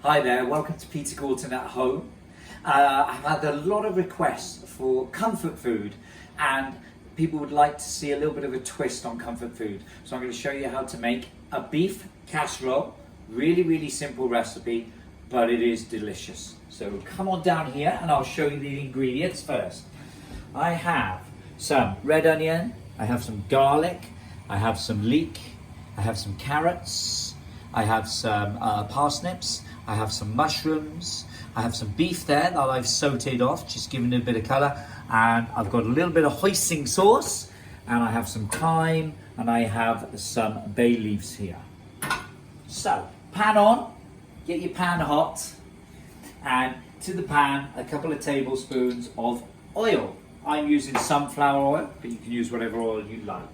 Hi there, welcome to Peter Gorton at Home. I've had a lot of requests for comfort food and people would like to see a little bit of a twist on comfort food. So I'm going to show you how to make a beef casserole. Really simple recipe, but it is delicious. So come on down here and I'll show you the ingredients first. I have some red onion, I have some garlic, I have some leek, I have some carrots, I have some parsnips, I have some mushrooms, I have some beef there that I've sauteed off, just giving it a bit of colour, and I've got a little bit of hoisin sauce, and I have some thyme, and I have some bay leaves here. So, pan on, get your pan hot, and to the pan, a couple of tablespoons of oil. I'm using sunflower oil, but you can use whatever oil you like.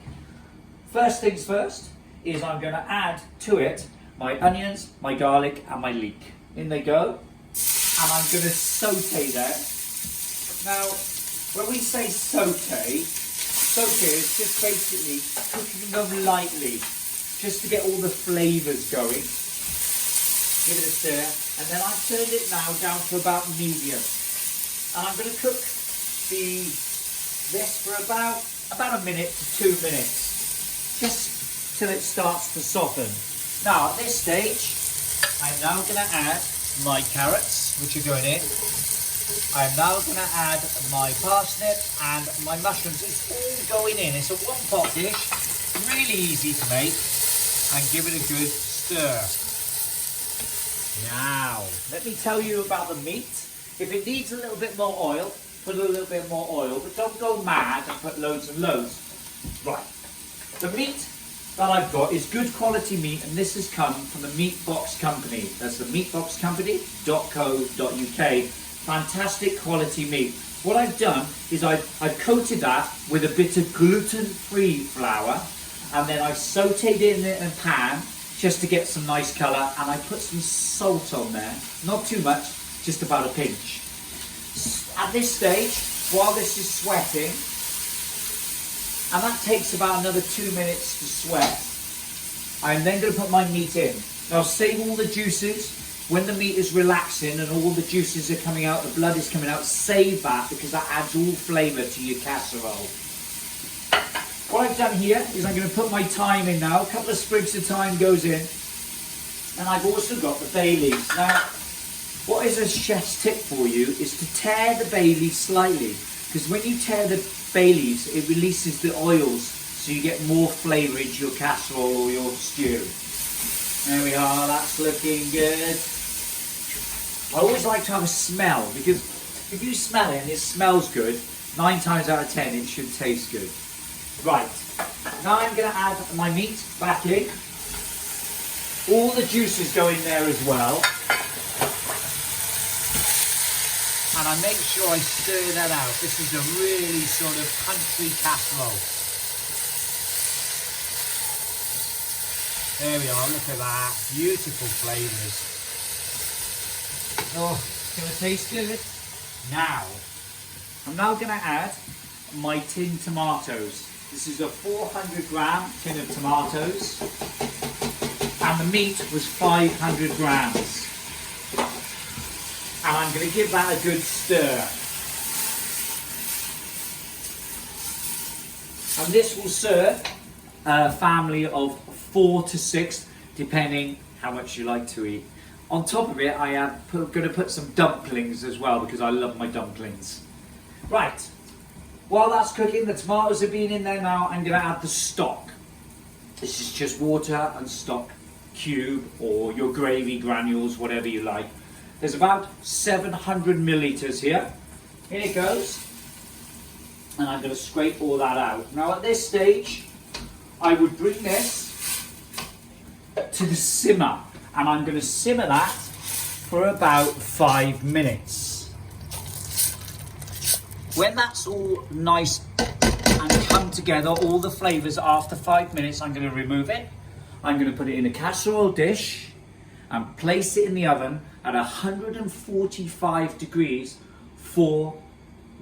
First things first is I'm going to add to it my onions, my garlic and my leek. In they go, and I'm going to saute them. Now, when we say saute is just basically cooking them lightly, just to get all the flavours going. Give it a stir, and then I've turned it now down to about medium. And I'm going to cook this for about a minute to 2 minutes, just till it starts to soften. Now at this stage, I'm now going to add my carrots, which are going in. I'm now going to add my parsnip and my mushrooms. It's all going in. It's a one-pot dish, really easy to make, and give it a good stir. Now, let me tell you about the meat. If it needs a little bit more oil, put a little bit more oil, but don't go mad and put loads and loads. Right, the meat that I've got is good quality meat, and this has come from the Meat Box Company. That's the meatboxcompany.co.uk. Fantastic quality meat. What I've done is I've coated that with a bit of gluten-free flour, and then I've sauteed it in a pan just to get some nice colour, and I put some salt on there. Not too much, just about a pinch. At this stage, while this is sweating, and that takes about another 2 minutes to sweat, I'm then going to put my meat in. Now save all the juices. When the meat is relaxing and all the juices are coming out, the blood is coming out, save that, because that adds all flavour to your casserole. What I've done here is I'm going to put my thyme in now. A couple of sprigs of thyme goes in. And I've also got the bay leaves. Now, what is a chef's tip for you is to tear the bay leaves slightly, because when you tear the bay leaves, it releases the oils, so you get more flavour into your casserole or your stew. There we are, that's looking good. I always like to have a smell, because if you smell it and it smells good, 9 times out of 10 it should taste good. Right, now I'm going to add my meat back in. All the juices go in there as well. And I make sure I stir that out. This is a really sort of country casserole. There we are, look at that. Beautiful flavours. Oh, it's going to taste good. Now, I'm now going to add my tinned tomatoes. This is a 400 gram tin of tomatoes. And the meat was 500 grams. And I'm going to give that a good stir. And this will serve a family of 4 to 6, depending how much you like to eat. On top of it, I am going to put some dumplings as well, because I love my dumplings. Right, while that's cooking, the tomatoes have been in there now, I'm going to add the stock. This is just water and stock cube, or your gravy granules, whatever you like. There's about 700 millilitres here. In it goes. And I'm going to scrape all that out. Now at this stage, I would bring this to the simmer. And I'm going to simmer that for about 5 minutes. When that's all nice and come together, all the flavours after 5 minutes, I'm going to remove it. I'm going to put it in a casserole dish and place it in the oven at 145 degrees for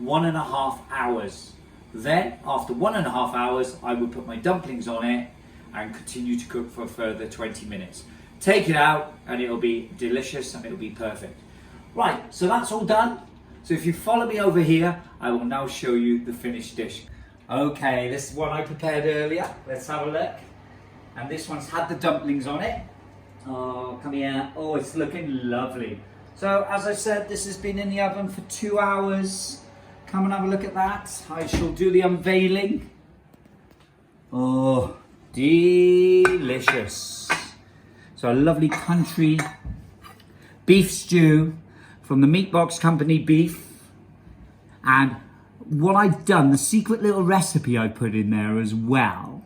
1.5 hours. Then, after 1.5 hours, I would put my dumplings on it and continue to cook for a further 20 minutes. take it out and it'll be delicious and it'll be perfect. Right, so that's all done. So if you follow me over here, I will now show you the finished dish. Okay, this is one I prepared earlier. Let's have a look. And this one's had the dumplings on it. Oh, come here. Oh, it's looking lovely. So as I said, this has been in the oven for 2 hours. Come and have a look at that. I shall do the unveiling. Oh, delicious. So a lovely country beef stew from the Meat Box Company beef. And what I've done, the secret little recipe I put in there as well,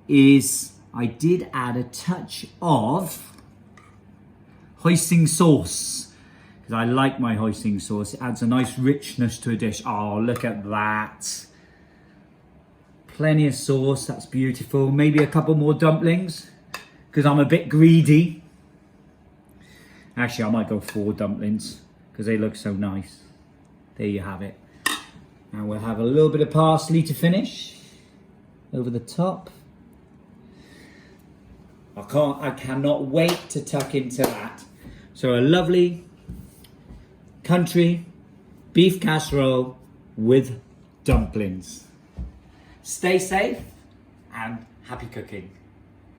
is I did add a touch of hoisin sauce. Because I like my hoisin sauce. It adds a nice richness to a dish. Oh, look at that. Plenty of sauce, that's beautiful. Maybe a couple more dumplings, because I'm a bit greedy. Actually, I might go 4 dumplings, because they look so nice. There you have it. And we'll have a little bit of parsley to finish over the top. I cannot wait to tuck into that. So a lovely country beef casserole with dumplings. Stay safe and happy cooking.